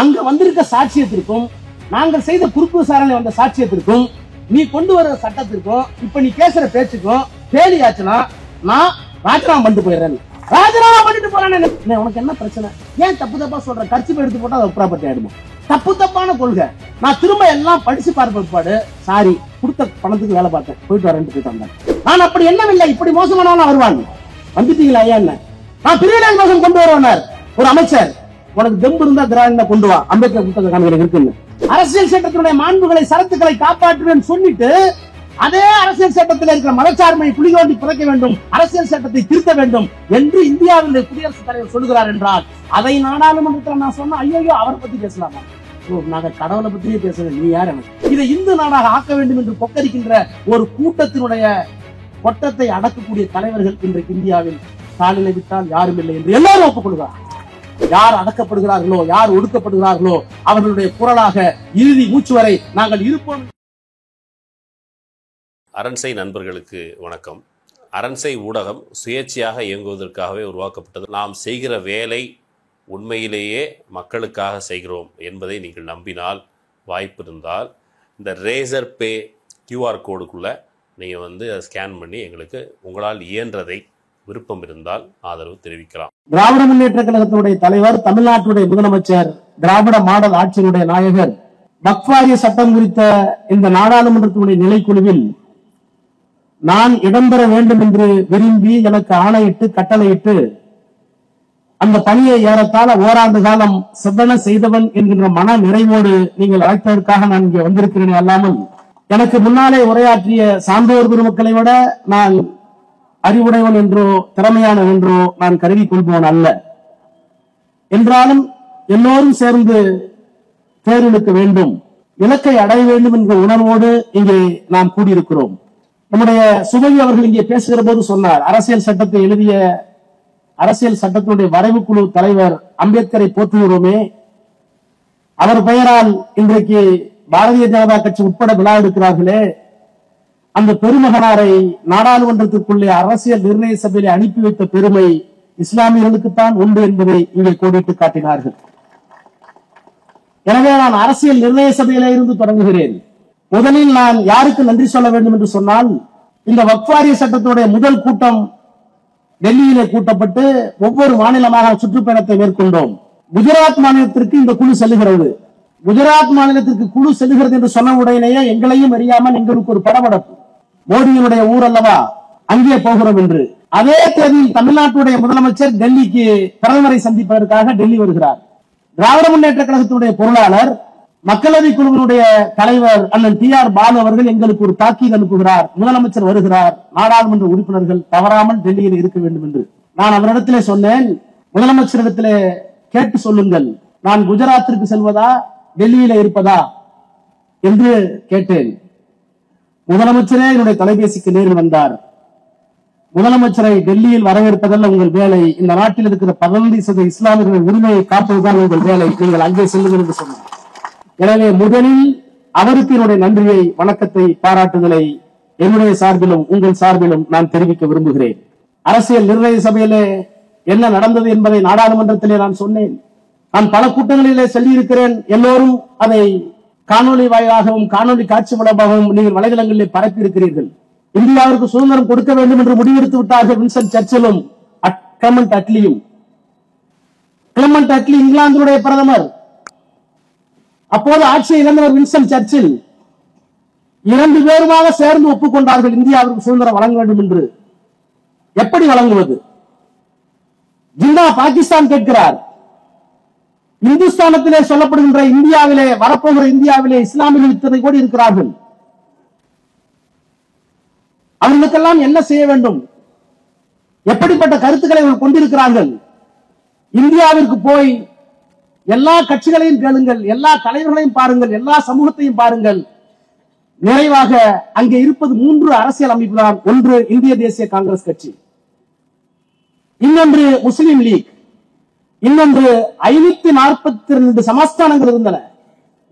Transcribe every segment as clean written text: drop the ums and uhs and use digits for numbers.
அங்க வந்திருக்க சாட்சியத்திற்கும் நாங்கள் செய்த குறுக்கு விசாரணை வந்த சாட்சியத்திற்கும் நீ கொண்டு வர சட்டத்திற்கும் இப்ப நீ பேசுற பேச்சுக்கும் கேலி ஆச்சுன்னா நான் ராஜினாமா பண்ணிட்டு போயிடுறேன். ராஜினாமா பண்ணிட்டு போறேன். உனக்கு என்ன பிரச்சனை? ஏன் தப்பு தப்பா சொல்ற? கர்ச்சிப்பு எடுத்து போட்டா அது ப்ராப்பர்ட்டி ஆயிடுமா? தப்பு தப்பான கொள்கை. நான் திரும்ப எல்லாம் படிச்சு பார்ப்பாடு சாரி கொடுத்த பணத்துக்கு வேலை பார்த்தேன், போயிட்டு வரேன்ட்டு போயிட்டு வந்தேன். நான் அப்படி என்னவில்லை, இப்படி மோசமானவன் வருவாங்க. வந்துட்டீங்களா? ஐயா என்ன நான் பிரிவினை மோசம் கொண்டு வருவார் ஒரு அமைச்சர். உனக்கு தெம்பு இருந்தா திராவிட கொண்டு வா, அம்பேத்கர் புத்தக காமிகள் இருக்குன்னு. அரசியல் சட்டத்தினுடைய மாண்புகளை சரத்துக்களை காப்பாற்றுவேன் சொல்லிட்டு அதே அரசியல் சட்டத்தில் இருக்கிற மதச்சார்பை புலிகோண்டி புதைக்க வேண்டும், அரசியல் சட்டத்தை திருத்த வேண்டும் என்று இந்தியாவினுடைய குடியரசுத் தலைவர் சொல்லுகிறார் என்றால் அதை நாடாளுமன்றத்தில் நான் சொன்ன ஐயோ அவரை பத்தி பேசலாமா? நாங்க கடவுளை பத்தியே பேசுறேன், நீ யார் எனக்கு? இதை இந்து நாடாக ஆக்க வேண்டும் என்று கொக்கரிக்கின்ற ஒரு கூட்டத்தினுடைய கொட்டத்தை அடக்கக்கூடிய தலைவர்கள் இன்றைக்கு இந்தியாவில் ஸ்டாலினை விட்டால் யாரும் இல்லை என்று எல்லாரும் ஒப்புக்கொள்கிறார். யார் அடக்கப்படுகிறார்களோ, யார் ஒடுக்கப்படுகிறார்களோ அவர்களுடைய குரலாக இறுதி மூச்சு வரை நாங்கள் இருப்போம். அரண்சை நண்பர்களுக்கு வணக்கம். அரண்சை ஊடகம் சுயேட்சையாக இயங்குவதற்காகவே உருவாக்கப்பட்டது. நாம் செய்கிற வேலை உண்மையிலேயே மக்களுக்காக செய்கிறோம் என்பதை நீங்கள் நம்பினால், வாய்ப்பு இருந்தால் இந்த ரேசர் பே கியூஆர் கோடுக்குள்ளே நீங்கள் அதை ஸ்கேன் பண்ணி எங்களுக்கு உங்களால் இயன்றதை விருப்பம் இருந்தால் ஆதரவு தெரிவிக்கலாம். திராவிட முன்னேற்ற கழகத்தினுடைய தலைவர், தமிழ்நாட்டுடைய முதலமைச்சர், திராவிட மாடல் ஆட்சியினுடைய நாயகர் வக்ஃப் வாரிய சட்டம் குறித்த இந்த நாடாளுமன்றத்தினுடைய நிலைக்குழுவில் நான் இடம்பெற வேண்டும் என்று விரும்பி எனக்கு ஆணையிட்டு கட்டளையிட்டு அந்த பணியை ஏறத்தாழ ஓராண்டு காலம் செவ்வன செய்தவன் என்கின்ற மன நிறைவோடு நீங்கள் அழைத்ததற்காக நான் இங்கே வந்திருக்கிறேன். அல்லாமல் எனக்கு முன்னாலே உரையாற்றிய சான்றோர் பெருமக்களை விட நான் அறிவுடையவன் என்றோ திறமையானவன் என்றோ நான் கருதி கொள்பவன் அல்ல. என்றாலும் எல்லோரும் சேர்ந்து தேர்ந்தெடுக்க வேண்டும், இலக்கை அடைய வேண்டும் என்ற உணர்வோடு இங்கே நாம் கூடியிருக்கிறோம். நம்முடைய சுபவி அவர்கள் இங்கே பேசுகிற போது சொன்னார், அரசியல் சட்டத்தை எழுதிய அரசியல் சட்டத்தினுடைய வரைவு குழு தலைவர் அம்பேத்கரை போற்றுகிறோமே, அவர் பெயரால் இன்றைக்கு பாரதிய ஜனதா கட்சி உட்பட விழா எடுக்கிறார்களே, அந்த பெருமகனாரை நாடாளுமன்றத்திற்குள்ளே அரசியல் நிர்ணய சபையிலே அனுப்பி வைத்த பெருமை இஸ்லாமியர்களுக்குத்தான் உண்டு என்பதை இங்கே கோடிட்டு காட்டினார்கள். எனவே நான் அரசியல் நிர்ணய சபையிலே இருந்து தொடங்குகிறேன். முதலில் நான் யாருக்கு நன்றி சொல்ல வேண்டும் என்று சொன்னால், இந்த வக்ஃப் வாரிய சட்டத்தினுடைய முதல் கூட்டம் டெல்லியிலே கூட்டப்பட்டு ஒவ்வொரு மாநிலமாக சுற்றுப்பயணத்தை மேற்கொண்டோம். குஜராத் மாநிலத்திற்கு இந்த குழு செல்லுகிறது. குஜராத் மாநிலத்திற்கு குழு செல்லுகிறது என்று சொன்ன உடனேயே எங்களையும் அறியாமல் எங்களுக்கு ஒரு படபடப்பு, மோடியினுடைய ஊர் அல்லவா, அங்கே போகிறோம் என்று. அதே தேதியில் தமிழ்நாட்டுடைய முதலமைச்சர் டெல்லிக்கு பிரதமரை சந்திப்பதற்காக டெல்லி வருகிறார். திராவிட முன்னேற்ற கழகத்தினுடைய பொருளாளர், மக்களவை குழுவினுடைய தலைவர் அண்ணன் டி.ஆர். பாலு அவர்கள் எங்களுக்கு ஒரு தாக்கீது அனுப்புகிறார், முதலமைச்சர் வருகிறார், நாடாளுமன்ற உறுப்பினர்கள் தவறாமல் டெல்லியில் இருக்க வேண்டும் என்று. நான் அவரிடத்திலே சொன்னேன், முதலமைச்சரிடத்திலே கேட்டு சொல்லுங்கள், நான் குஜராத்திற்கு செல்வதா டெல்லியில இருப்பதா என்று கேட்டேன். முதலமைச்சரே என்னுடைய தொலைபேசிக்கு நேரில் வந்தார். முதலமைச்சரை டெல்லியில் வரவேற்பதல்ல உங்கள் வேலை, இந்த நாட்டில் இருக்கிற 15% இஸ்லாமியர்களின் உரிமையை காப்பதுதான் உங்கள் வேலை, நீங்கள் அங்கே செல்லுங்கள் என்று சொன்னார். எனவே முதலில் அவருக்கு என்னுடைய நன்றியை, வணக்கத்தை, பாராட்டுதலை என்னுடைய சார்பிலும் உங்கள் சார்பிலும் நான் தெரிவிக்க விரும்புகிறேன். அரசியல் நிர்ணய சபையிலே என்ன நடந்தது என்பதை நாடாளுமன்றத்திலே நான் சொன்னேன். நான் பல கூட்டங்களிலே சொல்லியிருக்கிறேன். எல்லோரும் அதை காணொலி வாயிலாகவும் காணொலி காட்சி மூலமாகவும் நீங்கள் வலைதளங்களிலே பரப்பி இருக்கிறீர்கள். இந்தியாவிற்கு சுதந்திரம் கொடுக்க வேண்டும் என்று முடிவெடுத்து விட்டார்கள் வின்சென்ட் சர்ச்சிலும் கிளமெண்ட் அட்லியும். கிளமெண்ட் அட்லி இங்கிலாந்தினுடைய பிரதமர், அப்போது ஆட்சியை இழந்தவர் வின்சென்ட் சர்ச்சில். 2 பேருமாக சேர்ந்து ஒப்புக்கொண்டார்கள் இந்தியாவிற்கு சுதந்திரம் வழங்க வேண்டும் என்று. எப்படி வழங்குவது? ஜின்னா பாகிஸ்தான் கேட்கிறார். இந்துஸ்தானத்திலே சொல்லப்படுகின்ற இந்தியாவிலே, வரப்போகிற இந்தியாவிலே இஸ்லாமியர்கள் இத்தனை கோடி இருக்கிறார்கள். அவர்களுக்கெல்லாம் என்ன செய்ய வேண்டும்? எப்படிப்பட்ட கருத்துக்களை அவர்கள் கொண்டிருக்கிறார்கள்? இந்தியாவிற்கு போய் எல்லா கட்சிகளையும் கேளுங்கள், எல்லா தலைவர்களையும் பாருங்கள், எல்லா சமூகத்தையும் பாருங்கள். நிறைவாக அங்கே இருப்பது 3 அரசியல் அமைப்பு தான். ஒன்று இந்திய தேசிய காங்கிரஸ் கட்சி, இன்னொன்று முஸ்லிம் லீக், இன்னொன்று 542 சமஸ்தானங்கள் இருந்தன.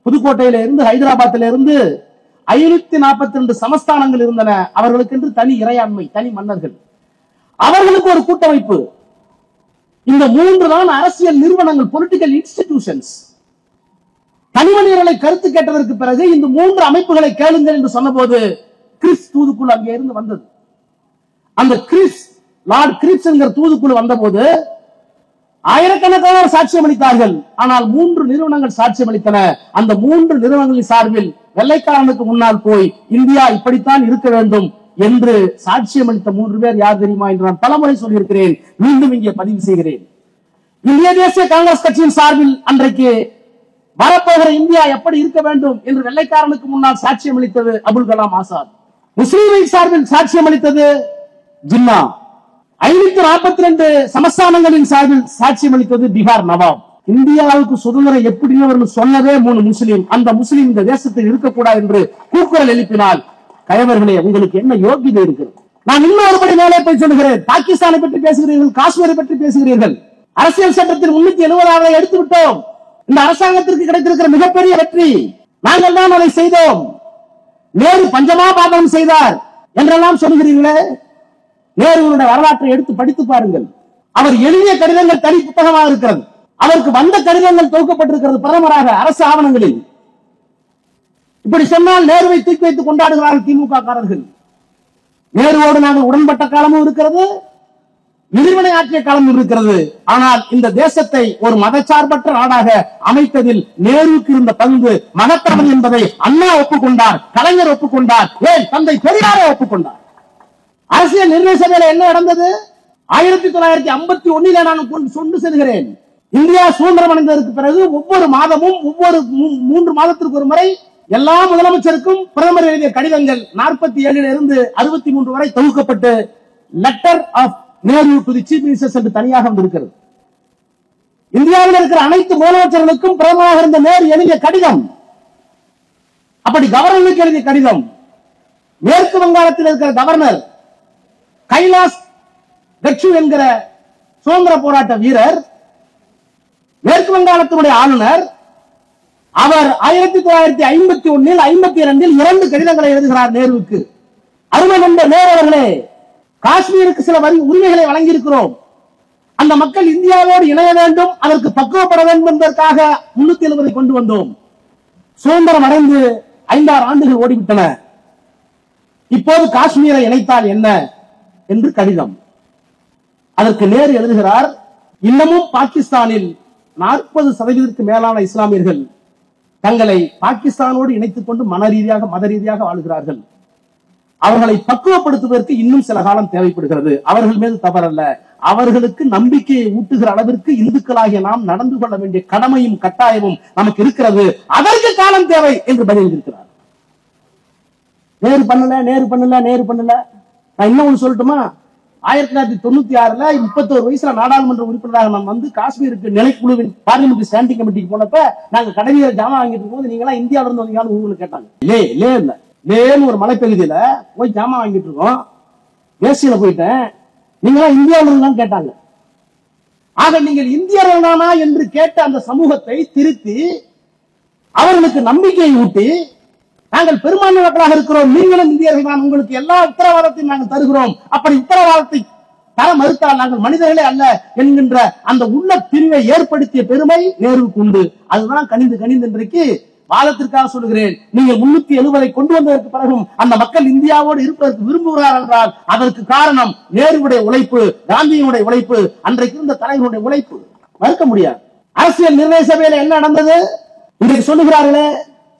புதுக்கோட்டையில இருந்து ஹைதராபாத்தில இருந்து 542 சமஸ்தானங்கள் இருந்தன. அவர்களுக்கு என்று தனி இறையாண்மை, தனி மன்னர்கள், அவர்களுக்கு ஒரு கூட்டமைப்பு. இந்த 3 தான் அரசியல் நிறுவனங்கள், பொலிட்டிக்கல் இன்ஸ்டிடியூஷன்ஸ். தனிமனிதர்களை கருத்து கேட்டதற்கு பிறகு இந்த 3 அமைப்புகளை கேளுங்கள் என்று சொன்னபோது கிறிஸ் தூதுக்குழு அங்கே இருந்து வந்தது. அந்த லார்ட் கிரிப்ஸ் என்கிற தூதுக்குழு வந்தபோது ஆயிரக்கணக்கான சாட்சியம் அளித்தார்கள். ஆனால் 3 நிறுவனங்கள் சாட்சியம் அளித்தன. அந்த 3 நிறுவனங்களின் சார்பில் வெள்ளைக்காரனுக்கு முன்னால் போய் இந்தியா இப்படித்தான் இருக்க வேண்டும் என்று சாட்சியம் அளித்த 3 பேர் யார் தெரியுமா என்று நான் பலமுறை சொல்லியிருக்கிறேன். மீண்டும் இங்கே பதிவு செய்கிறேன். இந்திய தேசிய காங்கிரஸ் கட்சியின் சார்பில் அன்றைக்கு வரப்போகிற இந்தியா எப்படி இருக்க வேண்டும் என்று வெள்ளைக்காரனுக்கு முன்னால் சாட்சியம் அளித்தது அபுல் கலாம் ஆசாத். முஸ்லீம் லீக் சார்பில் சாட்சியம் அளித்தது ஜின்னா. 542 சமஸ்தானங்களின் சார்பில் சாட்சியம் அளித்தது பீகார் நவாப். இந்தியாவுக்கு சுதந்திரம் எப்படி சொன்னதே 3 முஸ்லீம். அந்த முஸ்லீம் இந்த தேசத்தில் இருக்கக்கூடாது என்று கூக்குரல் எழுப்பினால் கயவர்களே, உங்களுக்கு என்ன யோகிதை இருக்கிறது? நான் இன்னொருபடி மேலே போய் சொல்லுகிறேன். பாகிஸ்தானை பற்றி பேசுகிறீர்கள், காஷ்மீரை பற்றி பேசுகிறீர்கள். அரசியல் சட்டத்தில் 370 எடுத்து விட்டோம். இந்த அரசாங்கத்திற்கு கிடைத்திருக்கிற மிகப்பெரிய வெற்றி. நாங்கள் தான் அதை செய்தோம். நேரு பஞ்சமாபாதனம் செய்தார் என்றெல்லாம் சொல்லுகிறீர்களே, நேருடைய வரலாற்றை எடுத்து படித்து பாருங்கள். அவர் எழுதிய கடிதங்கள் தனி புத்தகமாக இருக்கிறது. அவருக்கு வந்த கடிதங்கள் தொகுக்கப்பட்டிருக்கிறது பிரதமராக அரசு ஆவணங்களில். இப்படி சொன்னால் நேருவை தூக்கி வைத்து கொண்டாடுகிறார்கள் திமுக காரர்கள். நேருவோடு நாங்கள் உடன்பட்ட காலமும் இருக்கிறது, எதிர்வினை ஆற்றிய காலமும் இருக்கிறது. ஆனால் இந்த தேசத்தை ஒரு மதச்சார்பற்ற நாடாக அமைத்ததில் நேருவுக்கு இருந்த பங்கு மகத்தானது என்பதை அண்ணா ஒப்புக்கொண்டார், கலைஞர் ஒப்புக்கொண்டார், ஏன் தந்தை பெரியாரை ஒப்புக்கொண்டார். அரசியல் நிர்ணய சபையில் என்ன நடந்தது? 1951 நான் சொண்டு செல்கிறேன். இந்தியா சுதந்திரம் அடைந்ததற்கு பிறகு ஒவ்வொரு மாதமும் ஒவ்வொரு 3 மாதத்திற்கு ஒரு முறை எல்லா முதலமைச்சருக்கும் பிரதமர் எழுதிய கடிதங்கள் 47 இருந்து 63 வரை தொகுக்கப்பட்டு letter of Nehru to the chief ministers என்று தனியாக வந்திருக்கிறது. இந்தியாவில் இருக்கிற அனைத்து முதலமைச்சர்களுக்கும் பிரதமராக இருந்த நேரு எழுதிய கடிதம், அப்படி கவர்னருக்கு எழுதிய கடிதம். மேற்கு வங்காளத்தில் இருக்கிற கவர்னர் கைலாஷ் கட்சு என்கிற சுதந்திர போராட்ட வீரர், மேற்கு வங்காளத்தினுடைய ஆளுநர், அவர் 1951 52 2 கடிதங்களை எழுதுகிறார் நேருவுக்கு. அருமை நண்பர் நேரு அவர்களே, காஷ்மீருக்கு சில உரிமைகளை வழங்கியிருக்கிறோம். அந்த மக்கள் இந்தியாவோடு இணைய வேண்டும், அதற்கு பக்குவப்பட வேண்டும் என்பதற்காக 370 கொண்டு வந்தோம். சுதந்திரம் அடைந்து 5-6 ஆண்டுகள் ஓடிவிட்டன. இப்போது காஷ்மீரை இணைத்தால் என்ன என்று கடிதம். அதற்கு நேரு எழுதுகிறார், இன்னமும் பாகிஸ்தானில் 40% மேலான இஸ்லாமியர்கள் தங்களை பாகிஸ்தானோடு இணைத்துக் கொண்டு மத ரீதியாக வாழ்கிறார்கள். அவர்களை பக்குவப்படுத்துவதற்கு இன்னும் சில காலம் தேவைப்படுகிறது. அவர்கள் மீது தவறல்ல, அவர்களுக்கு நம்பிக்கையை ஊட்டுகிற அளவிற்கு இந்துக்களாகிய நாம் நடந்து கொள்ள வேண்டிய கடமையும் கட்டாயமும் நமக்கு இருக்கிறது. அதற்கு காலம் தேவை என்று பதிலளிக்கிறார். நேரு பண்ணல. நான் இன்னும் சொல்லட்டுமா? 1996 31 வயசுல நாடாளுமன்ற உறுப்பினராக நான் வந்து காஷ்மீருக்கு நிலைக்குழுவின் பார்லிமெண்ட் ஸ்டாண்டிங் கமிட்டிக்கு போனப்ப நாங்க கடையில ஜாமான் வாங்கிட்டு போது நீங்க எல்லாம் இந்தியாவில இருந்து வந்தீங்கன்னு உங்களுக்கு கேட்டாங்க. லேன்னு ஒரு மலைப்பகுதியில போய் ஜாமான் வாங்கிட்டு இருக்கோம், தேசியில போயிட்டேன், நீங்க எல்லாம் இந்தியாவில இருந்தான்னு கேட்டாங்க. ஆக நீங்கள் இந்தியர்கள் தானா என்று கேட்ட அந்த சமூகத்தை திருத்தி அவர்களுக்கு நம்பிக்கையை ஊட்டி, நாங்கள் பெரும்பான்மை மக்களாக இருக்கிறோம், நீங்களும் இந்தியர்கள் தான், உங்களுக்கு எல்லா உத்தரவாதத்தையும் நாங்கள் தருகிறோம், அப்படி உத்தரவாதத்தை தர மறுத்தால் நாங்கள் மனிதர்களே அல்ல என்கின்ற அந்த உள்ள பிரிவை ஏற்படுத்திய பெருமை நேருவுக்கு உண்டு. அதுதான் கனிந்து இன்றைக்கு வாதத்திற்காக சொல்கிறேன். நீங்கள் 370 கொண்டு வந்ததற்கு பிறகும் அந்த மக்கள் இந்தியாவோடு இருப்பதற்கு விரும்புகிறார்கள் என்றால் அதற்கு காரணம் நேருவுடைய உழைப்பு, காந்தியினுடைய உழைப்பு, அன்றைக்கு இருந்த தலைவருடைய உழைப்பு, மறுக்க முடியாது. அரசியல் நிர்ணய சபையில் என்ன நடந்தது இன்றைக்கு சொல்லுகிறார்களே,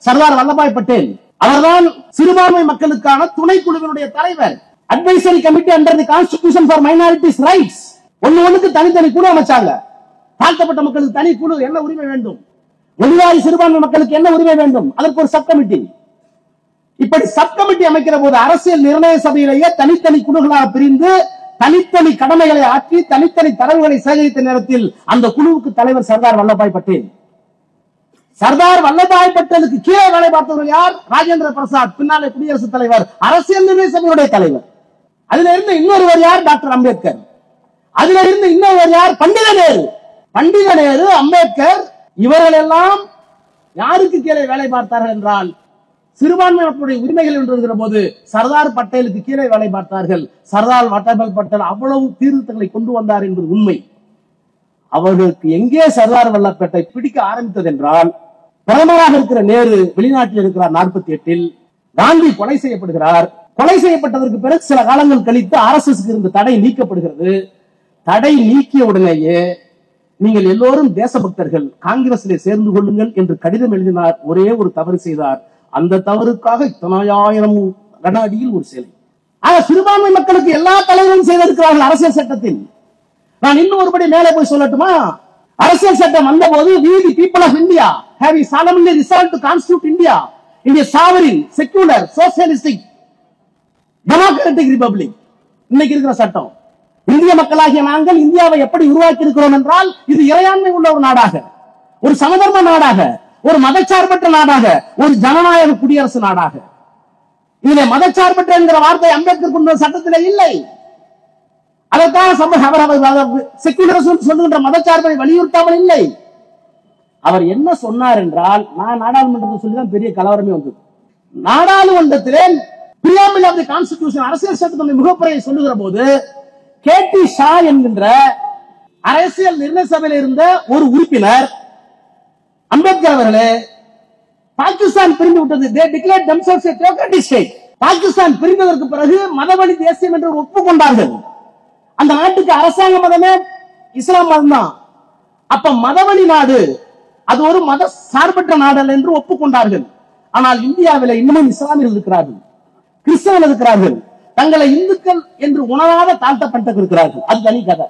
சர்தார் வல்லபாய் பட்டேல் அவர்தான் சிறுபான்மை மக்களுக்கான துணைக்குழுவினுடைய தலைவர். Advisory committee under the constitution for minorities rights. ஒண்ணுக்கு தனித்தனி குழு அமைச்சாங்க. தாழ்த்தப்பட்ட மக்களுக்கு தனி குழு, என்ன உரிமை வேண்டும், மொழிவாரி சிறுபான்மை மக்களுக்கு என்ன உரிமை வேண்டும், அதற்கு ஒரு சப் கமிட்டி. இப்படி சப் கமிட்டி அமைக்கிற போது அரசியல் நிர்ணய சபையிலேயே தனித்தனி குழுக்களாக பிரிந்து தனித்தனி கடமைகளை ஆற்றி தனித்தனி தரவுகளை சேகரித்த நேரத்தில் அந்த குழுவுக்கு தலைவர் சர்தார் வல்லபாய் பட்டேல். சர்தார் வல்லபாய் பட்டேலுக்கு கீழே வேலை பார்த்தவர்கள் யார்? ராஜேந்திர பிரசாத், பின்னாலே குடியரசுத் தலைவர், அரசியல் நிர்ணய சபையுடைய தலைவர். அதுல இருந்து இன்னொருவர் யார்? டாக்டர் அம்பேத்கர். அதுல இருந்து இன்னொருவர் யார்? பண்டித நேரு, அம்பேத்கர். இவர்கள் எல்லாம் யாருக்கு கீழே வேலை பார்த்தார்கள் என்றால் சிறுபான்மை மக்களுடைய உரிமைகள் என்று வருகிற போது சர்தார் பட்டேலுக்கு கீழே வேலை பார்த்தார்கள். சர்தார் வல்லபாய் பட்டேல் அவ்வளவு தீர்த்தங்களை கொண்டு வந்தார் என்பது உண்மை. அவர்களுக்கு எங்கே சர்தார் வல்லபாய் பிடிக்க ஆரம்பித்தது என்றால் பிரதமராக இருக்கிற நேரு வெளிநாட்டில் இருக்கிறார். 48 காந்தி கொலை செய்யப்படுகிறார். கொலை செய்யப்பட்டதற்கு பிறகு சில காலங்கள் கழித்து RSS இருந்த தடை நீக்கப்படுகிறது. தடை நீக்கிய உடனேயே நீங்கள் எல்லோரும் தேசபக்தர்கள், காங்கிரஸிலே சேர்ந்து கொள்ளுங்கள் என்று கடிதம் எழுதினார். ஒரே ஒரு தவறு செய்தார். அந்த தவறுக்காக 10,000 கன அடியில் ஒரு சிலை. ஆக சிறுபான்மை மக்களுக்கு எல்லா தலைவரும் செய்திருக்கிறார்கள் அரசியல் சட்டத்தில். நான் இன்னும் ஒருபடி மேலே போய் சொல்லட்டுமா? அரசியல் சட்டம் வந்த போது we the people of India having solemnly resolved to constitute India in a sovereign, secular, socialistic, democratic republic. இன்னைக்கு இருக்கிற சட்டம், இந்திய மக்களாகிய நாங்கள் இந்தியாவை எப்படி உருவாக்கி இருக்கிறோம் என்றால், இது இறையாண்மை உள்ள ஒரு நாடாக, ஒரு சமதர்ம நாடாக, ஒரு மதச்சார்பற்ற நாடாக, ஒரு ஜனநாயக குடியரசு நாடாக. இதிலே மதச்சார்பற்ற என்கிற வார்த்தை அம்பேத்கர் கொண்ட சட்டத்திலே இல்லை. அதற்காக செக்குலரிசம் சொல்லுகின்ற மதச்சார்பை வலியுறுத்தாமல் இல்லை. அவர் என்ன சொன்னார் என்றால், நான் நாடாளுமன்றத்தை சொல்லிதான் பெரிய கலவரமே வந்தது. நாடாளுமன்றத்திலே preamble of the constitution அரசியல் சட்டத்தினுடைய முகப்புரையை சொல்லுகிற போது KT ஷா என்கின்ற அரசியல் நிர்ணய சபையில் இருந்த ஒரு உறுப்பினர், அம்பேத்கர் அவர்களே, பாகிஸ்தான் பிரிந்து விட்டது, they declared themselves a theocratic state. Pakistan பிரிந்ததற்கு பிறகு மதவழி தேசியம் என்று ஒப்புக்கொண்டார்கள். அந்த நாட்டுக்கு அரசாங்க மதமே இஸ்லாம் மதம் தான். அப்ப மதவழி நாடு, அது ஒரு மத சார்பற்ற நாடு என்று ஒப்புக்கொண்டார்கள். ஆனால் இந்தியாவில் இன்னமும் இஸ்லாமியர்கள் இருக்கிறார்கள், கிறிஸ்தவர்கள் இருக்கிறார்கள், தங்களை இந்துக்கள் என்று உணராத தாழ்த்தப்பட்டு இருக்கிறார்கள். அது தனி கதை.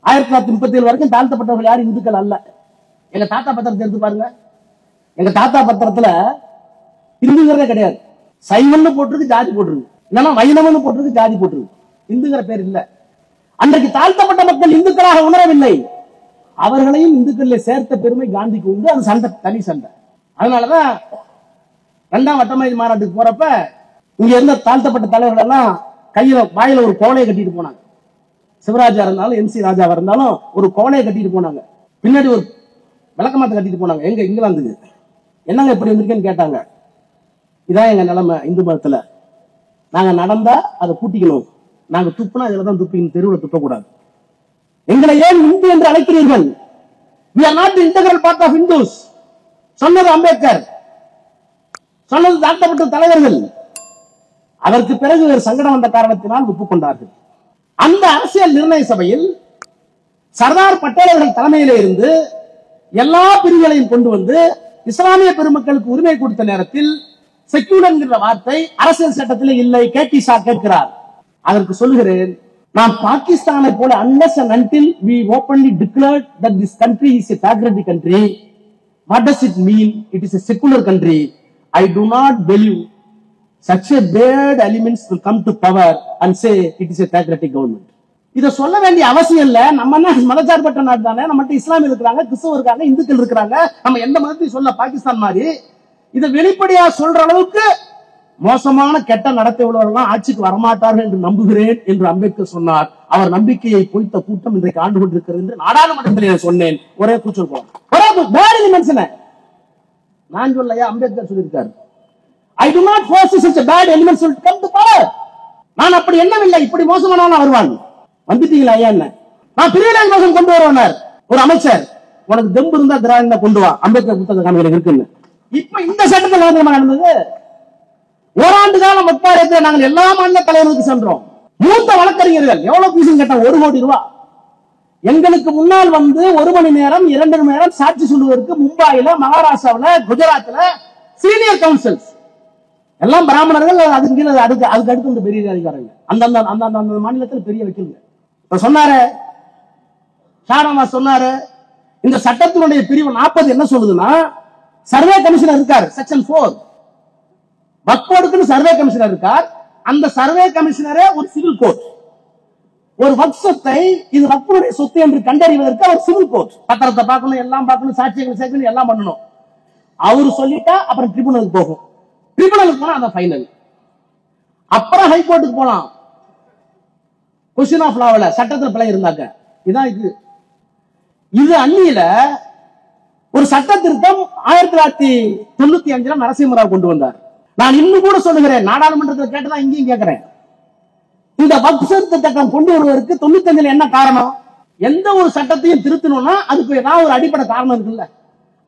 1937 வரைக்கும் தாழ்த்தப்பட்டவர்கள் யாரும் இந்துக்கள் அல்ல. எங்க தாத்தா பத்திரத்தை எடுத்து பாருங்க. எங்க தாத்தா பத்திரத்துல இந்துங்கிறதே கிடையாது. சைவம்னு போட்டிருக்கு, ஜாதி போட்டிருக்கு, இல்லைன்னா வைணவம்னு போட்டிருக்கு, ஜாதி போட்டிருக்கு, இந்துங்கிற பேர் இல்ல. அன்றைக்கு தாழ்த்தப்பட்ட மக்கள் இந்துக்களாக உணரவில்லை. அவர்களையும் இந்துக்களில் சேர்த்த பெருமை காந்திக்கு உண்டு. அது சண்டை, தனி சண்டை. அதனாலதான் 2ஆம் வட்டமேஜை மாநாட்டுக்கு போறப்ப இங்க இருந்த தாழ்த்தப்பட்ட தலைவர்கள் எல்லாம் கையில வாயில ஒரு கோலையை கட்டிட்டு போனாங்க. சிவராஜா இருந்தாலும் MC ராஜாவா இருந்தாலும் ஒரு கோலையை கட்டிட்டு போனாங்க. பின்னாடி ஒரு விளக்கமாத்த கட்டிட்டு போனாங்க. எங்க இங்கிலாந்துக்கு என்னங்க இப்படி வந்திருக்கேன்னு கேட்டாங்க. இதான் எங்க நிலைமை இந்து மதத்துல. நாங்க நடந்தா அதை கூட்டிக்கணும், நாங்க துப்புனா இதுலதான் துப்பிக்கணும், தெருவில் துப்பக்கூடாது. எங்களை ஏன் இந்து என்று அழைக்கிறீர்கள்? we are not the integral part of Hindus. சொன்னது அம்பேத்கர், சொன்னது தாழ்த்தப்பட்ட தலைவர்கள். அதற்கு பிறகு ஒரு சங்கடம் வந்த காரணத்தினால் ஒப்புக்கொண்டார்கள். அந்த அரசியல் நிர்ணய சபையில் சர்தார் பட்டேலர்கள் தலைமையிலே இருந்து எல்லா பிரிவுகளையும் கொண்டு வந்து இஸ்லாமிய பெருமக்களுக்கு உரிமை கொடுத்த நேரத்தில் செக்யூலர் என்கிற வார்த்தை அரசியல் சட்டத்திலே இல்லை. KT ஷா கேட்கிறார். அதற்கு சொல்லுகிறேன், நான் பாகிஸ்தானை போல unless and until we openly declared that this country is a patriotic country, what does it mean? It is a secular country. I do not believe such a bad elements will come to power and say it is a patriotic government. இத சொல்ல வேண்டிய அவசியம் இல்ல. நம்ம என்ன மதச்சார்பற்ற நாடு தானே, நம்மகிட்ட இஸ்லாமியர் இருக்கிறாங்க, கிறிஸ்தவர் இருக்காங்க, இந்துக்கள் இருக்கிறாங்க, நம்ம எந்த மதத்தையும் சொல்ல பாகிஸ்தான் மாதிரி. இதை வெளிப்படையா சொல்ற அளவுக்கு மோசமான கெட்ட நடத்தை உள்ளவர்கள் ஆட்சிக்கு வரமாட்டார்கள் என்று நம்புகிறேன் என்று அம்பேத்கர் சொன்னார். அவர் நம்பிக்கையை பொய்த்த கூட்டம் இன்றைக்கு ஆண்டு கொண்டிருக்கிறது என்று நாடாளுமன்றத்தில் சொன்னேன். ஒரே கூச்சல் போலாம், ஒரே மனுஷன நான் சொல்லையா, அம்பேத்கர் சொல்லியிருக்காரு. I do not force such a bad elements to come to power. நான் அப்படி எண்ணவில்லை. இப்படி மோசமானவன் வருவான். வந்துட்டீங்களா ஐயா? என்ன நான் பிரிவிலேஜ் மோசம் கொண்டு வருவார் ஒரு அமைச்சர். உனக்கு தெம்பு இருந்தா திராவிட கொண்டு வா, அம்பேத்கர் புத்தக காமிகள் இருக்குன்னு. இப்ப இந்த சட்டத்தில் நடந்தது. ஓராண்டு காலம் வட்டாரத்தில் நாங்கள் எல்லா மாநில தலைவர்களுக்கு சென்றோம். மூத்த வழக்கறிஞர்கள் எவ்வளவு பீஸ் கேட்டாங்க? 1 கோடி ரூபாய். எங்களுக்கு முன்னால் வந்து 1 மணி நேரம் 2 மணி நேரம் சாட்சி சொல்லுவதற்கு மும்பாயில, மகாராஷ்டிராவில், குஜராத்ல சீனியர் கவுன்சில்ஸ் எல்லாம் பிராமணர்கள். அதுக்கு கீழே அதுக்கு அடுத்து இந்த பெரிய அதிகாரிகள் அந்த மாநிலத்தில் பெரிய வைக்கல. இப்ப சொன்னாரு ஷாராமா சொன்னாரு, இந்த சட்டத்தினுடைய பிரிவு 40 என்ன சொல்லுதுன்னா, சர்வே கமிஷனர் இருக்கார், செக்ஷன் 4 வக்ஃபோர்டுக்குன்னு சர்வே கமிஷனர் இருக்கார். அந்த சர்வே கமிஷனரே ஒரு சிவில் கோர்ட். ஒரு வக்ஃப் சொத்தை இது வக்ஃபுடைய சொத்து என்று கண்டறிவதற்கு அவர் சிவில் கோர்ட். பத்திரத்தை பார்க்கணும், எல்லாம் பார்க்கணும், சாட்சியங்கள் சேர்க்கணும், எல்லாம் பண்ணணும். அவரு சொல்லிட்டா அப்புறம் ட்ரிபியூனலுக்கு போகும். ட்ரிபியூனலுக்கு போனா அந்த ஃபைனல். அப்புறம் ஹைகோர்ட்டுக்கு போலாம். கொஸ்டின் ஆஃப் லாவில் சட்டத்தில் பிழை இருந்தாங்க. இதான் இது அந்நியில ஒரு சட்ட திருத்தம் 1995 நரசிம்மராவ் கொண்டு வந்தார். நான் இன்னும் கூட சொல்லுகிறேன், நாடாளுமன்றத்தில் கேட்டதான் இங்கேயும் கேட்கிறேன். இந்த வக்ஃப் சட்டம் கொண்டு வருவதற்கு 95 என்ன காரணம்? எந்த ஒரு சட்டத்தையும் திருத்தணும்னா அதுக்கு ஏதாவது ஒரு அடிப்படை காரணம் இருக்குல்ல.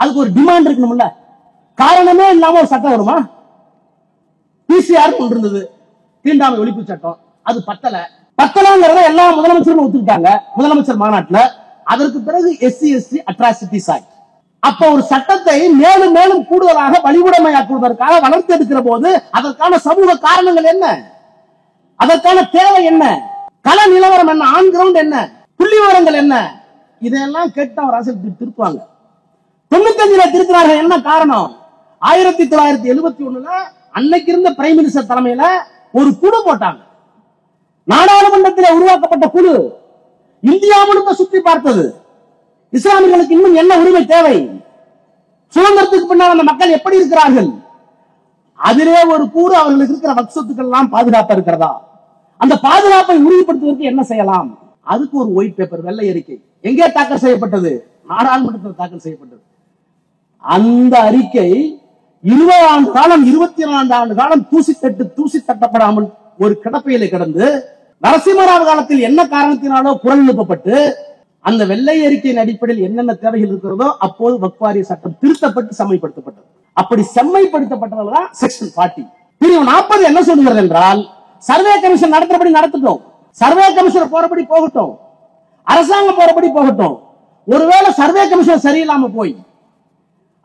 அதுக்கு ஒரு டிமாண்ட் இருக்கணும்ல. காரணமே இல்லாம ஒரு சட்டம் வருமா? பிசிஆர் ஒன்று இருந்தது, தீண்டாமை ஒழிப்பு சட்டம். அது பத்தலங்கிறத எல்லா முதலமைச்சரும் ஒத்துக்கிட்டாங்க முதலமைச்சர் மாநாட்டுல. அதற்கு பிறகு SC ST அட்ராசிட்டிஸ் ஆக்ட். அப்ப ஒரு சட்டத்தை மேலும் மேலும் கூடுதலாக வழிமுறையாக்குவதற்காக வளர்த்தெடுக்கிற போது அதற்கான சமூக காரணங்கள் என்ன, அதற்கான தேவை என்ன, கள நிலவரம் என்ன, ஆன் கிரவுண்ட் என்ன, புள்ளி விவரங்கள் என்ன, இதெல்லாம் கேட்டு அவர் அரசியல் திருப்புவாங்க. 95 திருத்தினார்கள். என்ன காரணம்? 1971 அன்னைக்கு இருந்த பிரைம் மினிஸ்டர் தலைமையில ஒரு குழு போட்டாங்க. நாடாளுமன்றத்தில் உருவாக்கப்பட்ட குழு இந்தியா முழுக்க சுற்றி பார்த்தது. இஸ்லாமியர்களுக்கு இன்னும் என்ன உரிமை தேவை, சுதந்திரத்துக்கு பின்னால் அந்த மக்கள் எப்படி இருக்கிறார்கள், அதிலே ஒரு கூறு அவர்களுக்கு இருக்கிற வக்ஃப் சொத்துக்கள் எல்லாம் பாதுகாப்பா இருக்கிறதா, அந்த பாதுகாப்பை உறுதிப்படுத்துவதற்கு என்ன செய்யலாம், அதுக்கு ஒரு ஒயிட் பேப்பர், வெள்ளை அறிக்கை எங்கே தாக்கல் செய்யப்பட்டது? நாடாளுமன்றத்தில் தாக்கல் செய்யப்பட்டது. அந்த அறிக்கை 20 ஆண்டு காலம் 24 ஆண்டு காலம் தூசி தட்டப்படாமல் ஒரு கிடப்பையில கிடந்து நரசிம்மராவ் காலத்தில் என்ன காரணத்தினாலோ குரல் எழுப்பப்பட்டு அந்த வெள்ளை அறிக்கையின் அடிப்படையில் என்னென்ன தேவைகள் இருக்கிறதோ அப்போது வக்ஃப் வாரிய சட்டம் திருத்தப்பட்டு செம்மைப்படுத்தப்பட்டது. அப்படி செம்மைப்படுத்தப்பட்டதுதான் செக்ஷன் 40. பிரிவு 40 என்ன சொல்லுகிறது என்றால், சர்வே கமிஷன் நடத்துறபடி நடத்தட்டும், சர்வே கமிஷனர் போறபடி போகட்டும், அரசாங்கம் போறபடி போகட்டும். ஒருவேளை சர்வே கமிஷன் சரியில்லாம போய்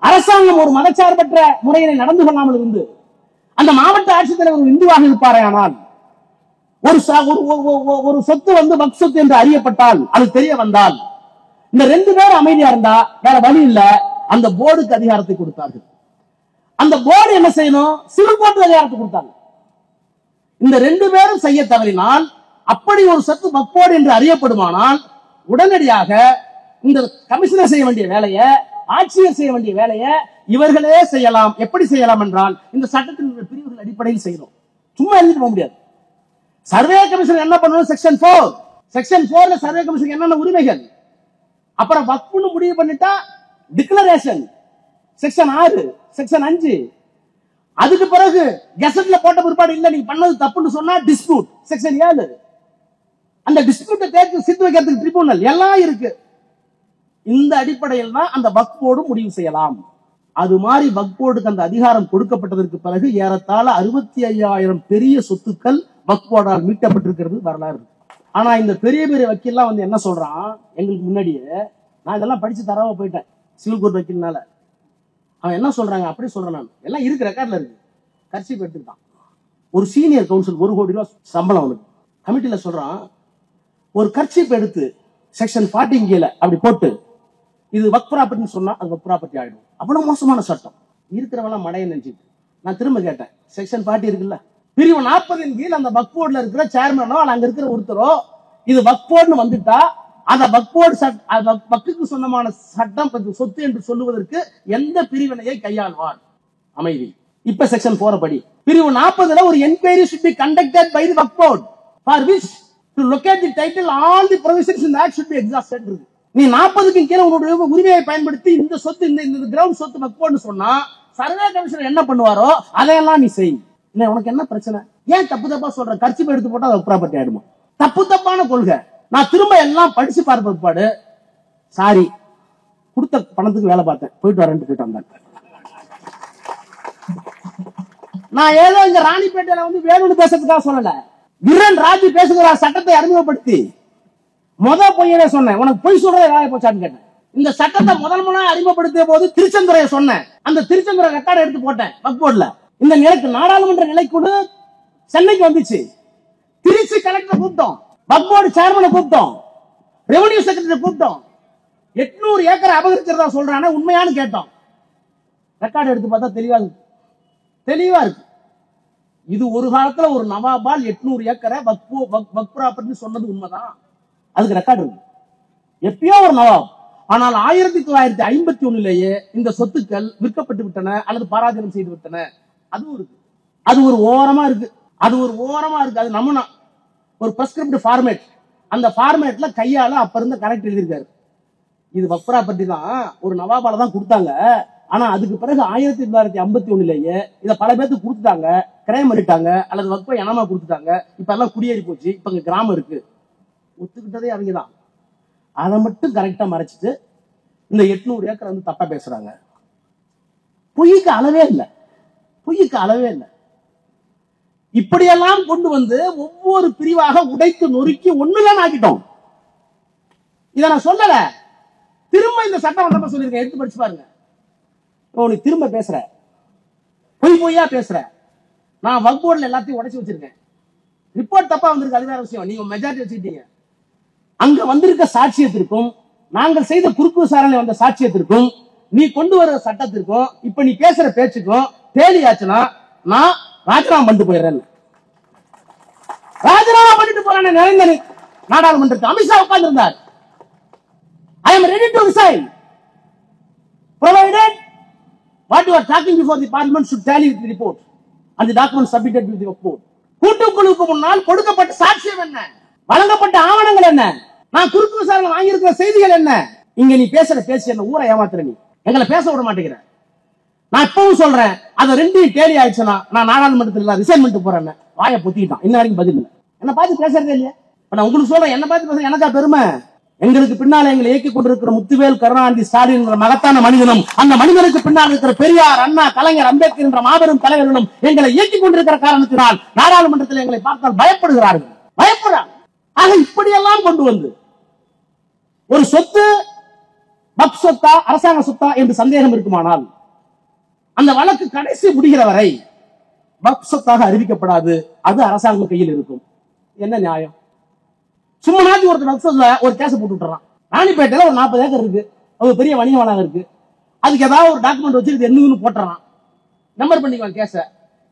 அரசாங்கம் ஒரு மதச்சார்பற்ற முறையினை நடந்து கொள்ளாமல் இருந்து அந்த மாவட்ட ஆட்சித்தலைவர் இந்துவாக இருப்பாரே ஆனால், ஒரு சொத்து வக்ஃப் சொத்து என்று அறியப்பட்டால், அது தெரிய வந்தால், இந்த 2 பேரும் அமைதியா இருந்தா வேற வழி இல்ல, அந்த போர்டுக்கு அதிகாரத்தை கொடுத்தார்கள். அந்த போர்டு என்ன செய்யணும்? சிவில் கோர்ட் அதிகாரத்தை கொடுத்தாங்க. இந்த 2 பேரும் செய்ய தவறினால், அப்படி ஒரு சொத்து வக்ஃப் போர்டு என்று அறியப்படுமானால் உடனடியாக இந்த கமிஷனர் செய்ய வேண்டிய வேலையை, ஆட்சியர் செய்ய வேண்டிய வேலையை இவர்களே செய்யலாம். எப்படி செய்யலாம் என்றால், இந்த சட்டத்தின் பிரிவுகள் அடிப்படையில் செய்யணும். சும்மா எழுதிட்டு போக முடியாது. சர்வே கமிஷன் என்ன பண்ணணும்? செக்ஷன் 4ல சர்வே கமிஷன் என்னென்ன உரிமைகள், அப்புறம் வக்ஃப்னு முடிவு பண்ணிட்டா டிக்ளரேஷன் செக்ஷன் 6, செக்ஷன் 5, அதுக்கு பிறகு கெசட்ல போட்ட பிற்பாடு இல்ல நீங்க பண்ணது தப்புன்னு சொன்னா டிஸ்பியூட் செக்ஷன் 7, அந்த டிஸ்பியூட்டை கேட்டு சித்து வைக்கிறதுக்கு ட்ரிபியூனல் எல்லாம் இருக்கு. இந்த அடிப்படையில் தான் அந்த வக்ஃப் போர்டு முடிவு செய்யலாம். அது மாதிரி வக்ஃப் போர்டுக்கு அந்த அதிகாரம் கொடுக்கப்பட்டதற்கு பிறகு ஏறத்தாழ 65,000 பெரிய சொத்துக்கள் வக்ஃப் போர்டால் மீட்கப்பட்டிருக்கிறது வரலாறு. ஆனா இந்த பெரிய பெரிய வக்கீல்லாம் என்ன சொல்றான், எங்களுக்கு முன்னாடியே நான் இதெல்லாம் படிச்சு தரவா போயிட்டேன் சிவில் கோர்ட் வக்கீல்னால. அவன் என்ன சொல்றாங்க, அப்படி சொல்றேன் நான், எல்லாம் இருக்கு, ரெக்கார்ட்ல இருக்கு. கர்ச்சீப் எடுத்துக்கிட்டான். ஒரு சீனியர் கவுன்சில் 1 கோடி ரூபாய் சம்பளம் அவனுக்கு. கமிட்டியில சொல்றான், ஒரு கர்ச்சீப் எடுத்து செக்ஷன் 40 கீழே அப்படி போட்டு இது வக்ஃப் ப்ராப்பர்ட்டின்னு சொன்னா அது வக்ஃப் ப்ராப்பர்ட்டி ஆயிடும். அவ்வளவு மோசமான சட்டம். இருக்கிறவெல்லாம் மடைய நினைச்சிட்டு நான் திரும்ப கேட்டேன், செக்ஷன் 40 இருக்குல்ல, பிரிவு 40 கீழ் அந்த வக்ஃப் போர்டுல இருக்கிற சேர்மனோ அங்க இருக்கிற ஒருத்தரோ இது வக்ஃப் போர்டுன்னு வந்துட்டா அந்த வக்ஃப் போர்டு வக்ஃபுக்கு சொந்தமான சட்டம் சொத்து என்று சொல்லுவதற்கு எந்த பிரிவினையை கையாள்வார்? அமைதி. இப்ப செக்ஷன் 4 படி பிரிவு 40ல ஒரு enquiry should be conducted by the Waqf board for which to locate the title all the provisions in the act should be exhausted. நீ 40க்கு கீழே உன்னுடைய உரிமையை பயன்படுத்தி இந்த சொத்து இந்த கிரவுண்ட் சொத்து வக்ஃப் போர்டுன்னு சொன்னா சர்வே கமிஷனர் என்ன பண்ணுவாரோ அதையெல்லாம் நீ செய். உனக்கு என்ன பிரச்சனை? ஏன் தப்பா சொல்ற? கர்ச்சீப் எடுத்து போட்டா அது ப்ராப்பர்ட்டி ஆயிடுமா? தப்பான கொள்கை. நான் திரும்ப எல்லாம் படிச்சு பார்ப்பாடு, சாரி கொடுத்த பணத்துக்கு வேலை பார்த்தேன், போயிட்டு வரேன்ட்டு வந்தேன். நான் ஏதோ இங்க ராணிப்பேட்டையில வேணும்னு பேசுறதுக்காக சொல்லல. கிரண் ராஜு பேசுகிற சட்டத்தை அறிமுகப்படுத்தி பொய்யவே சொன்னேன். உனக்கு பொய் சொல்றதே வேலை போச்சான்னு கேட்டேன். இந்த சட்டத்தை முதல்ல அறிமுகப்படுத்திய போது திருச்செந்துறையை சொன்னேன். அந்த திருச்செந்துறை ரெக்கார்டு எடுத்து போட்டேன் வக்ஃப் போர்டுல. இந்த நிலைக்கு நாடாளுமன்ற நிலைக்குழு சென்னைக்கு வந்துச்சு. திருச்சி கலெக்டர் கூப்பிட்டோம், வக்ஃப் போர்டு சேர்மனை கூப்பிட்டோம், ரெவன்யூ செக்ரட்டரி கூப்பிட்டோம். 800 ஏக்கரை அபகரிக்கிறதா சொல்றானே உண்மையானு கேட்டோம். ரெக்கார்டு எடுத்து பார்த்தா தெளிவா இருக்கு. இது ஒரு காலத்துல ஒரு நவாபால் 800 ஏக்கரை வக்ஃப் ப்ராப்பர்ட்டி சொன்னது உண்மைதான். அதுக்கு ரெக்கார்டு இருக்கு. எப்பயோ ஒரு நவாப். ஆனால் 1951லேயே இந்த சொத்துக்கள் விற்கப்பட்டு விட்டன அல்லது பாராதீனம் செய்து விட்டன. அதுவும் இருக்கு. அது ஒரு ஓரமா இருக்கு. அது நம்ம ஒரு பிரிஸ்கிரிப்ட் ஃபார்மேட். அந்த ஃபார்மேட்ல கையால அப்ப இருந்த கரெக்ட் எழுதியிருக்காரு. இது வக்ஃப் ப்ராப்பர்ட்டி தான், ஒரு நவாபால தான் கொடுத்தாங்க. ஆனா அதுக்கு பிறகு 1951லேயே இத பல பேருக்கு கொடுத்துட்டாங்க, கிரைம் பண்ணிட்டாங்க அல்லது வக்ஃபை இனமா கொடுத்துட்டாங்க. இப்ப எல்லாம் குடியேறி போச்சு, இப்ப இங்க கிராமம் இருக்கு. ஒத்துக்கிட்டதே அவங்கதான். அதை மட்டும் கரெக்டா மறைச்சிட்டு இந்த 800 ஏக்கர் தப்பா பேசுறாங்க. பொய்க்கு அளவே இல்லை, பொய்க்கு அளவே இல்லை. இப்படியெல்லாம் கொண்டு வந்து ஒவ்வொரு பிரிவாக உடைத்து நொறுக்கி ஒண்ணுதான் ஆக்கிட்டோம். இதை நான் சொல்லல, திரும்ப இந்த சட்டமன்றமா சொல்லிருக்கேன், எடுத்து படிச்சு பாருங்க. நீ திரும்ப பேசுற, பொய்யா பேசுற. நான் வக்ஃப் போர்டுல எல்லாத்தையும் உடைச்சு வச்சிருக்கேன். ரிப்போர்ட் தப்பா வந்திருக்கு, அது வேற விஷயம். நீங்க மெஜாரிட்டி வச்சுக்கிட்டீங்க. அங்க வந்திருக்க சாட்சியத்திற்கும் நாங்கள் செய்த குறுக்கு விசாரணை வந்த சாட்சியத்திற்கும் நீ கொண்டு வர சட்டத்திற்கும் இப்ப நீ பேசுற பேச்சுக்கும் தேடி ஆச்சுன்னா நான் ராஜினாமா பண்ணிட்டு போயிடுறேன். ராஜினாமா பண்ணிட்டு போறேன். நரேந்திர நாடாளுமன்றத்தில் அமித்ஷா உட்கார்ந்து இருந்தார். I am ready to resign, provided what you are talking before the parliament should tally with the report and the documents submitted to the report. கூட்டுக்குழுவுக்கு முன்னால் கொடுக்கப்பட்ட சாட்சியம் என்ன, வழங்கப்பட்ட ஆவணங்கள் என்ன, நான் குறுக்கு விசாரணை வாங்கியிருக்கிற செய்திகள் என்ன. இங்க நீ பேசுற பேசி என்ன ஊரை ஏமாத்துற, நீ எங்களை பேச விட மாட்டேங்கிற. நான் இப்பவும் சொல்றேன், அது ரெண்டையும் டேலி ஆயிடுச்சுன்னா நான் நாடாளுமன்றத்தில் ரிசைன் பண்ணிட்டு போறேன். வாயை பொத்திக்கிட்டான், இன்ன வரைக்கும் பதில் இல்லை. என்ன பார்த்து பேசுறதே இல்லையா? நான் உங்களுக்கு சொல்றேன், என்ன பார்த்து பேசுறேன் எனக்கா பெருமை. எங்களுக்கு பின்னால எங்களை இயக்கிக் கொண்டிருக்கிற முத்துவேல் கருணாநிதி ஸ்டாலின் என்ற மகத்தான மனிதனும், அந்த மனிதனுக்கு பின்னால் இருக்கிற பெரியார், அண்ணா, கலைஞர், அம்பேத்கர் என்ற மாபெரும் தலைவர்களும் எங்களை இயக்கிக் கொண்டிருக்கிற காரணத்தினால் நாடாளுமன்றத்தில் எங்களை பார்த்தால் பயப்படுகிறார்கள், பயப்படுறாங்க. ஆக இப்படியெல்லாம் கொண்டு வந்து ஒரு சொத்து வக்ஃப் சொத்தா அரசாங்க சொத்தா என்று சந்தேகம் இருக்குமானால் அந்த வழக்கு கடைசி முடிகிற வரை வக்ஃப் சொத்தாக அறிவிக்கப்படாது, அது அரசாங்கம் கையில் இருக்கும். என்ன நியாயம்? சும்மா நாட்டி ஒருத்தர் வக்ஃப் சொத்துல ஒரு கேஸ் போட்டு விட்டுறான். ராணிப்பேட்டையில ஒரு 40 ஏக்கர் இருக்கு, அது பெரிய வணிக வளாகம் இருக்கு, அதுக்கு ஏதாவது ஒரு டாக்குமெண்ட் வச்சு இது என்னன்னு போட்டுறான், நம்பர் பண்ணிக்குவான் கேஸ.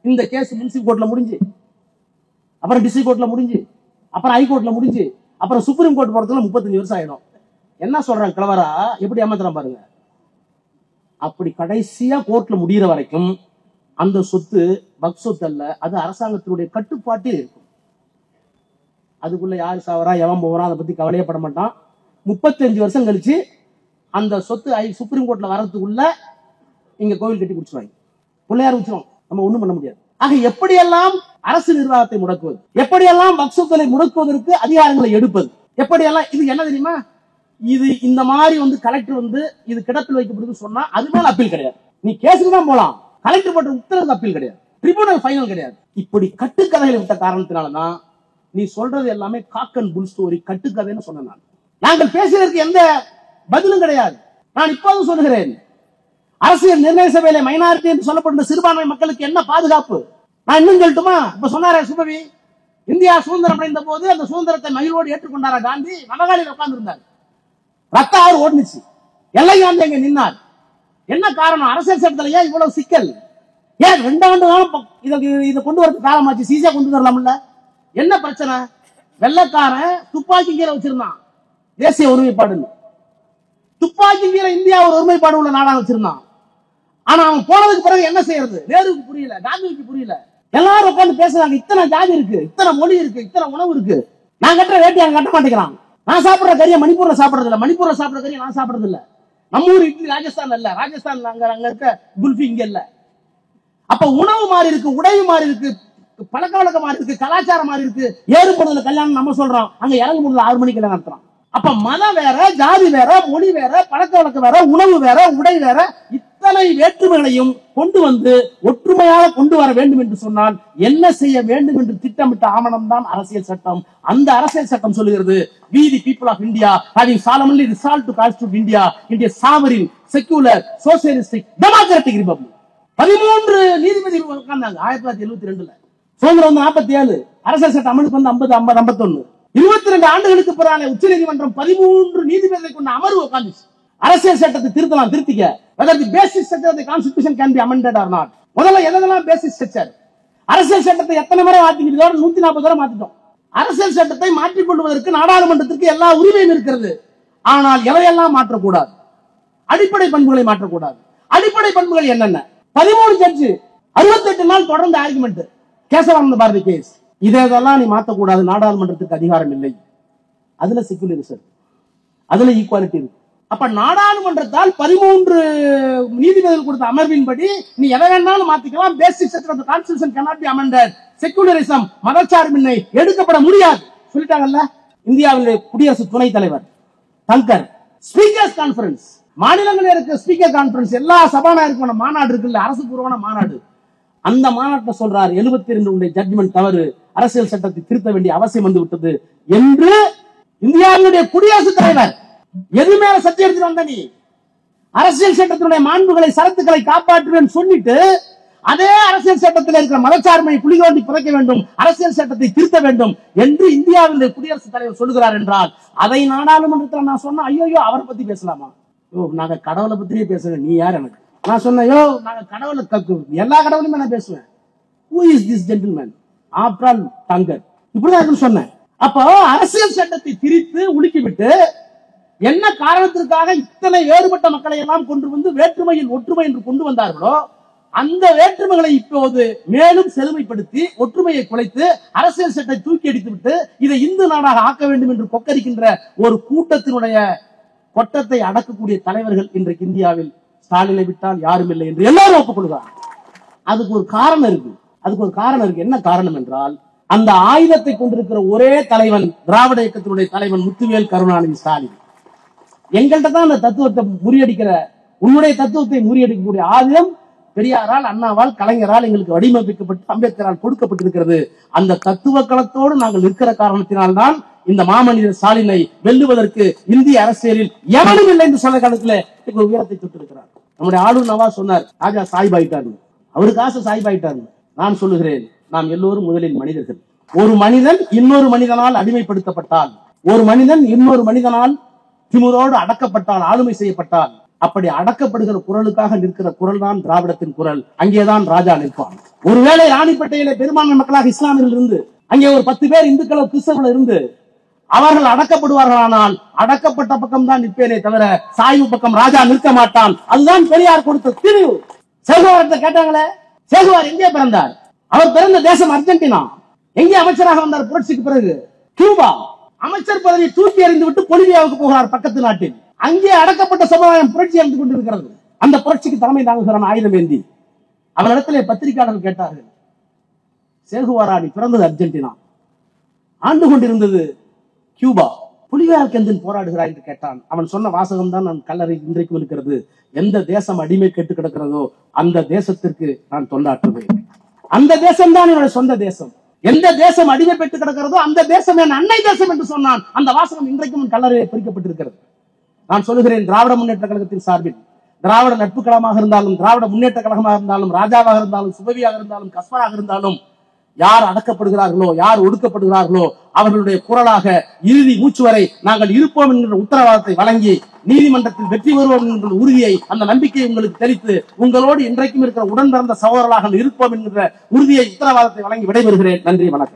இந்த கேஸ் முனிசிபல் கோர்ட்ல முடிஞ்சு, அப்புறம் டிஸ்ட்ரிக்ட் கோர்ட்ல முடிஞ்சு, அப்புறம் ஹைகோர்ட்ல முடிஞ்சு, அப்புறம் சுப்ரீம் கோர்ட் போறதுல 35 வருஷம் ஆயிடும். என்ன சொல்றாங்க கிளவரா, எப்படி ஏமாத்துறான் பாருங்க. அப்படி கடைசியா கோர்ட்ல முடிகிற வரைக்கும் அந்த சொத்து வக்ஃப் சொத்து அல்ல, அது அரசாங்கத்தினுடைய கட்டுப்பாட்டில் இருக்கும். அதுக்குள்ள யாரு சாவரா எவன் போறான் அதை பத்தி கவலையப்பட மாட்டான். 35 வருஷம் கழிச்சு அந்த சொத்து சுப்ரீம் கோர்ட்ல வரதுக்குள்ள இங்க கோவில் கட்டி குடிச்சுவாங்க, பிள்ளையார் வச்சிரும், நம்ம ஒண்ணும் பண்ண முடியாது. ஆக எப்படியெல்லாம் அரசு நிர்வாகத்தை முடக்குவது, எப்படியெல்லாம் வக்ஃப் சொத்துக்களை முடக்குவதற்கு அதிகாரங்களை எடுப்பது, எப்படியெல்லாம், இது என்ன தெரியுமா, இது இந்த மாதிரி வந்து கலெக்டர் வந்து இது கிடப்பில் வைக்கப்படுதுன்னு சொன்னா அது மேல அப்பீல் கிடையாது. நீ கேஸுக்கு தான் போலாம், கலெக்டர் போட்ட உத்தரவுக்கு அப்பீல் கிடையாது, ட்ரிபியூனல் ஃபைனல் கிடையாது. இப்படி கட்டுக்கதைகளை விட்ட காரணத்தினாலதான் நீ சொல்றது எல்லாமே காக் அண்ட் புல் ஸ்டோரி, கட்டுக்கதைன்னு சொன்ன. நாங்கள் பேசுவதற்கு எந்த பதிலும் கிடையாது. நான் இப்போது சொல்கிறேன், அரசியல் நிர்ணய சபையில மைனாரிட்டி என்று சொல்லப்பட்ட சிறுபான்மை மக்களுக்கு என்ன பாதுகாப்பு? நான் இன்னும் சொல்லட்டுமா? இப்ப சொன்னாரே சுபவி, இந்தியா சுதந்திரம் அடைந்த போது அந்த சுதந்திரத்தை மகிழ்வோடு ஏற்றுக்கொண்டாரா காந்தி? நவகாலியில் உட்கார்ந்து இருந்தார், ரத்த ஆறு ஓடுச்சு, எல்லை காந்தி அங்க நின்னார். என்ன காரணம்? அரசியல் சட்டத்துல ஏன் இவ்வளவு சிக்கல்? ஏன் 2 ஆண்டு காலம் இதை கொண்டு வரது காலமாச்சு, சீசா கொண்டு வரலாம்ல? என்ன பிரச்சனை? வெள்ளக்காரன் துப்பாக்கி கீழே வச்சிருந்தான், தேசிய ஒருமைப்பாடு. துப்பாக்கி கீழே இந்தியா ஒரு ஒருமைப்பாடு உள்ள நாடா வச்சிருந்தான். ஆனா அவன் போனதுக்கு பிறகு என்ன செய்யறது? நேருவுக்கு புரியல, காந்திக்கு புரியல. எல்லாரும் உட்கார்ந்து பேசுறாங்க, இத்தனை ஜாதி இருக்கு, இத்தனை மொழி இருக்கு, இத்தனை உணவு இருக்கு, நான் கட்டுற வேட்டி அவன் கட்ட மாட்டேங்கிறான். நான் சாப்பிடுற கறியை மணிப்பூர்ல சாப்பிடுறது இல்ல, மணிப்பூர்ல சாப்பிடுற கறியை நான் சாப்பிடுறது இல்ல. நம்ம ஊர் இட்லி ராஜஸ்தான் இல்ல, ராஜஸ்தான் அங்க இருக்க குல்ஃபி இங்க இல்ல. அப்ப உணவு மாறி இருக்கு, உடை மாறி இருக்கு, பழக்க வழக்கம் மாறி இருக்கு, கலாச்சாரம் மாறி இருக்கு. ஏறுபடுதல கல்யாணம் நம்ம சொல்றோம், அங்க இறங்கும்போது 6 மணிக்கு கல்யாணம் நடத்துறோம். அப்ப மதம் வேற, ஜாதி வேற, மொழி வேற, பழக்க வழக்கம் வேற, உணவு வேற, உடை வேற, இத்தனை வேற்றுமைகளையும் கொண்டு வந்து ஒற்றுமையாக கொண்டு வர வேண்டும் என்று சொன்னால் என்ன செய்ய வேண்டும் என்று திட்டமிட்ட ஆவணம் தான் அரசியல் சட்டம். அந்த அரசியல் சட்டம் சொல்லுகிறது, we the people of India having solemnly resolved to constitute India into a sovereign, secular, socialistic, democratic republic. 13 நீதிபதிகள் உட்கார்ந்தாங்க 1972ல. சுதந்திரம் வந்து 47, அரசியல் சட்டம் அமலுக்கு வந்து 50, 51. 22 ஆண்டுகளுக்கு பிறகு உச்ச நீதிமன்றம் 13 நீதிபதிகளை கொண்ட அமர்வு உட்கார்ந்துச்சு. அரசியல் சட்டத்தை திருத்தலாம், திருத்திக்க. whether the basic structure of the constitution can be amended or not. முதல்ல எதெல்லாம் பேசிக் ஸ்ட்ரக்சர்? அரசியல் சட்டத்தை எத்தனை முறை மாத்திக்கிட்டோம்? 140 தடவை மாத்திட்டோம். அரசியல் சட்டத்தை மாற்றிக் கொள்வதற்கு நாடாளுமன்றத்திற்கு எல்லா உரிமையும் இருக்கிறது. ஆனால் எவையெல்லாம் மாற்றக்கூடாது? அடிப்படை பண்புகளை மாற்றக்கூடாது. அடிப்படை பண்புகள் என்னென்ன? 13 ஜட்ஜு 68 நாள் தொடர்ந்து ஆர்குமெண்ட், கேசவானந்த பாரதி கேஸ். இதெல்லாம் நீ மாற்றக்கூடாது, நாடாளுமன்றத்துக்கு அதிகாரம் இல்லை. அதுல செக்குலரிசம், அதுல ஈக்குவாலிட்டி இருக்கு. அப்ப நாடாளுமன்றத்தால் 13 நீதிபதிகள் கொடுத்த அமர்வின்படி நீ எதை வேணாலும் மாத்திக்கலாம். Basic structure of the constitution cannot be amended. Secularism, மதச்சார்பின்மை எடுக்கப்பட முடியாது சொல்லிட்டாங்கல்ல. இந்தியாவிலே குடியரசு துணைத் தலைவர் தங்கர் ஸ்பீக்கர்ஸ் கான்ஃபரன்ஸ் மாநிலங்களில் இருக்க ஸ்பீக்கர் கான்பரன்ஸ் எல்லா சபாநாயகருக்கான மாநாடு இருக்குல்ல, அரசு பூர்வமான மாநாடு, அந்த மாநாட்டில் சொல்றார் 72 ஜட்ஜ்மெண்ட் தவறு, அரசியல் சட்டத்தை திருத்த வேண்டிய அவசியம் வந்து விட்டது என்று இந்தியாவினுடைய குடியரசுத் தலைவர். எது மேல சர்ச்சை எடுத்துட்டு வந்த நீ? அரசியல் சட்டத்தினுடைய மாண்புகளை சரத்துக்களை காப்பாற்றுவேன் சொல்லிட்டு அதே அரசியல் சட்டத்தில் இருக்கிற மதச்சார்பை குளிதோண்டி புதைக்க வேண்டும், அரசியல் சட்டத்தை திருத்த வேண்டும் என்று இந்தியாவினுடைய குடியரசுத் தலைவர் சொல்லுகிறார் என்றால் அதை நாடாளுமன்றத்தில் நான் சொன்ன ஐயோ அவரை பத்தி பேசலாமா? நாங்க கடவுளை பத்தியே பேசுறேன், நீ யார் எனக்கு? நான் சொன்னேன், நாங்க கடவுளை எல்லா கடவுளையுமே நான் பேசுவேன். Who is this gentleman? After all, Thangar இப்படிதான் சொன்னேன். அப்போ அரசியல் சட்டத்தை திரித்து உலுக்கிவிட்டு என்ன காரணத்திற்காக இத்தனை வேறுபட்ட மக்களை எல்லாம் கொண்டு வந்து வேற்றுமையில் ஒற்றுமை என்று கொண்டு வந்தார்களோ அந்த வேற்றுமைகளை இப்போது மேலும் செழுமைப்படுத்தி ஒற்றுமையை குலைத்து அரசியல் சட்டத்தை தூக்கி அடித்து விட்டு இதை இந்து நாடாக ஆக்க வேண்டும் என்று கொக்கரிக்கின்ற ஒரு கூட்டத்தினுடைய கொட்டத்தை அடக்கக்கூடிய தலைவர்கள் இன்றைக்கு இந்தியாவில் ஸ்டாலினை விட்டால் யாரும் இல்லை என்று எல்லாரும் ஒப்புக்கொள்கிறார். அதுக்கு ஒரு காரணம் இருக்கு. என்ன காரணம் என்றால் அந்த ஆயுதத்தை கொண்டிருக்கிற ஒரே தலைவன் திராவிட இயக்கத்தினுடைய தலைவன் முத்துவேல் கருணாநிதி ஸ்டாலின். எங்கள்கிட்ட தான் அந்த தத்துவத்தை முறியடிக்கிற, உன்னுடைய தத்துவத்தை முறியடிக்கக்கூடிய ஆயுதம் பெரியாரால், அண்ணாவால், கலைஞரால் எங்களுக்கு வடிவமைக்கப்பட்டு அம்பேத்கரால் கொடுக்கப்பட்டிருக்கிறது. அந்த தத்துவ களத்தோடு நாங்கள் இருக்கிற காரணத்தினால்தான் இந்த மாமனிதர் ஸ்டாலினை வெல்லுவதற்கு இந்திய அரசியலில் எவனும் இல்லை என்று சொல்ல காலத்துல உயரத்தை தொட்டிருக்கிறார். நம்முடைய ஆளுநர் நவாஸ் சொன்னார், ராஜா சாய்பாயிட்டாரு, அவருக்கு ஆசை சாய்பாயிட்டாரு. நான் சொல்லுகிறேன், நாம் எல்லோரும் முதலில் மனிதர்கள். ஒரு மனிதன் இன்னொரு மனிதனால் அடிமைப்படுத்தப்பட்டால், ஒரு மனிதன் இன்னொரு மனிதனால் திமிரோடு அடக்கப்பட்டால், ஆளுமை செய்யப்பட்டால், அப்படி அடக்கப்படுகிற குரலுக்காக நிற்கிற குரல் தான் திராவிடத்தின் குரல். அங்கேதான் ராஜா நிற்பான். ஒருவேளை ராணிப்பேட்டையில பெரும்பான்மை மக்களாக இஸ்லாமியர்கள் இருந்து அங்கே ஒரு 10 பேர் இந்துக்கள் கிறிஸ்தவர்கள் இருந்து அவர்கள் அடக்கப்படுவார்களானால் அடக்கப்பட்ட பக்கம் தான் நிற்பேனே தவிர சாய்வு பக்கம் ராஜா நிற்க மாட்டான். அதுதான் பெரியார் கொடுத்த திரிவு. சேகுவாரத்தை கேட்டாங்களே, சேகுவார் எங்கே பிறந்தார்? அவர் பிறந்த தேசம் அர்ஜென்டினா. எங்கே அமைச்சராக வந்தார் புரட்சிக்கு பிறகு? கியூபா. அமைச்சர் பதவியை தூக்கி எறிந்து விட்டு பொலிவியாவுக்கு போகிறார், பக்கத்து நாட்டில். அங்கே அடக்கப்பட்ட சமுதாயம் புரட்சி அடைந்து கொண்டிருக்கிறது. அந்த புரட்சிக்கு தலைமை தாங்குகிறான் ஆயுதம் ஏந்தி. அவரிடத்திலே பத்திரிகையாளர்கள் கேட்டார்கள், சேகுவாரா நீ பிறந்தது அர்ஜென்டினா, ஆண்டு கொண்டிருந்தது கியூபா, புலிகாருக்கு எந்த போராடுகிறாய் என்று கேட்டான். அவன் சொன்ன வாசகம் தான் நான் கல்லறை இன்றைக்கும் இருக்கிறது. எந்த தேசம் அடிமை கேட்டு கிடக்கிறதோ அந்த தேசத்திற்கு நான் தொண்டாற்றுவேன். அந்த தேசம் தான் என்னுடைய சொந்த தேசம். எந்த தேசம் அடிமை பெற்று கிடக்கிறதோ அந்த தேசம் என் அன்னை தேசம் என்று சொன்னான். அந்த வாசகம் இன்றைக்கும் கல்லறையில் பொறிக்கப்பட்டிருக்கிறது. நான் சொல்லுகிறேன், திராவிட முன்னேற்ற கழகத்தின் சார்பில் திராவிட நட்பு கழகமாக இருந்தாலும், திராவிட முன்னேற்ற கழகமாக இருந்தாலும், ராஜாவாக இருந்தாலும், சுபவியாக இருந்தாலும், கஸ்பராக இருந்தாலும், யார் அடக்கப்படுகிறார்களோ, யார் ஒடுக்கப்படுகிறார்களோ அவர்களுடைய குரலாக இறுதி மூச்சு வரை நாங்கள் இருப்போம் என்கிற உத்தரவாதத்தை வழங்கி நீதிமன்றத்தில் வெற்றி பெறுவோம் என்கிற உறுதியை, அந்த நம்பிக்கையை உங்களுக்கு தெரிவித்து உங்களோடு இன்றைக்கும் இருக்கிற உடன் பிறந்த சகோதரர்களாக இருப்போம் என்கிற உறுதியை, உத்தரவாதத்தை வழங்கி விடைபெறுகிறேன். நன்றி, வணக்கம்.